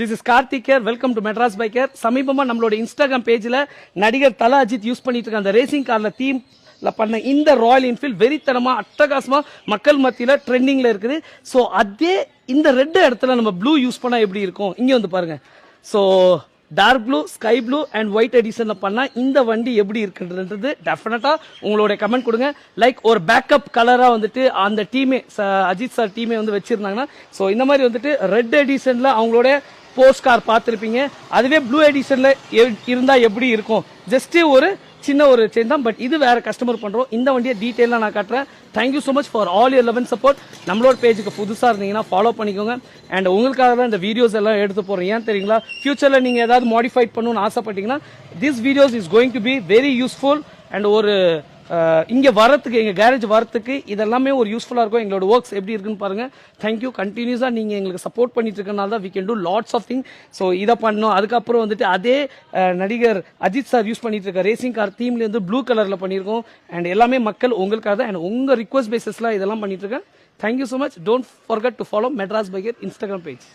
This is Karthik here. Welcome to Madras Biker. சமீபமா நம்மளோட Instagram பேஜ்ல நடிகர் தல அஜித் யூஸ் பண்ணிட்டு இருக்க அந்த ரேசிங் கார்ல தீம்ல பண்ண இந்த ராயல் என்ஃபீல்ட் வெறித்தனமா அட்டகாசமா மக்கள் மத்தியில ட்ரெண்டிங்ல இருக்குது. ஸோ அதே இந்த ரெட் இடத்துல நம்ம ப்ளூ யூஸ் பண்ணா எப்படி இருக்கும் இங்க வந்து பாருங்க. So dark blue, sky blue and white எடிஷன்ல பண்ணா இந்த வண்டி எப்படி இருக்குன்றது டெஃபினட்டா உங்களோட கமெண்ட் கொடுங்க. லைக் ஒரு பேக்கப் கலரா வந்துட்டு அந்த டீமே அஜித் சார் டீமே வந்து வச்சிருந்தாங்கன்னா, ஸோ இந்த மாதிரி வந்துட்டு ரெட் எடிஷன்ல அவங்களோட போஸ்ட் கார் பார்த்துருப்பீங்க. அதுவே ப்ளூ எடிஷன்ல இருந்தா எப்படி இருக்கும், ஜஸ்ட் ஒரு சின்ன ஒரு சேஞ்ச் தான். பட் இது வேற கஸ்டமர் பண்றோம். இந்த வண்டியை டீட்டெயிலாக நான் காட்டுறேன். Thank you so much for all your love and support. நம்மளோட பேஜுக்கு புதுசாக இருந்தீங்கன்னா ஃபாலோ பண்ணிக்கோங்க. அண்ட் உங்களுக்காக தான் இந்த வீடியோஸ் எல்லாம் எடுத்து போறேன். ஏன் தெரியுங்களா, ஃபியூச்சர்ல நீங்க ஏதாவது மாடிஃபைட் பண்ணணும்னு ஆசைப்பட்டீங்கன்னா this videos is going to be very useful. And ஒரு இங்க வரத்துக்கு, எங்க கேரேஜ் வரத்துக்கு இதெல்லாமே ஒரு யூஸ்ஃபுல்லா இருக்கும். எங்களோட ஒர்க்ஸ் எப்படி இருக்குன்னு பாருங்க. தேங்க்யூ. கண்டினியூஸா நீங்க எங்களுக்கு சப்போர்ட் பண்ணிட்டு இருக்கனால தான் we can do lots of things. So இதை பண்ணோம். அதுக்கப்புறம் வந்துட்டு அதே நடிகர் அஜித் சார் யூஸ் பண்ணிட்டு இருக்க ரேசிங் கார் தீம்ல இருந்து ப்ளூ கலர்ல பண்ணியிருக்கோம். அண்ட் எல்லாமே மக்கள் உங்களுக்காக தான். அண்ட் உங்க ரிக்வஸ்ட் பேசிஸ்ல இதெல்லாம் பண்ணிட்டு இருக்கேன். Thank you so much. Don't forget to follow Madras biker Instagram page.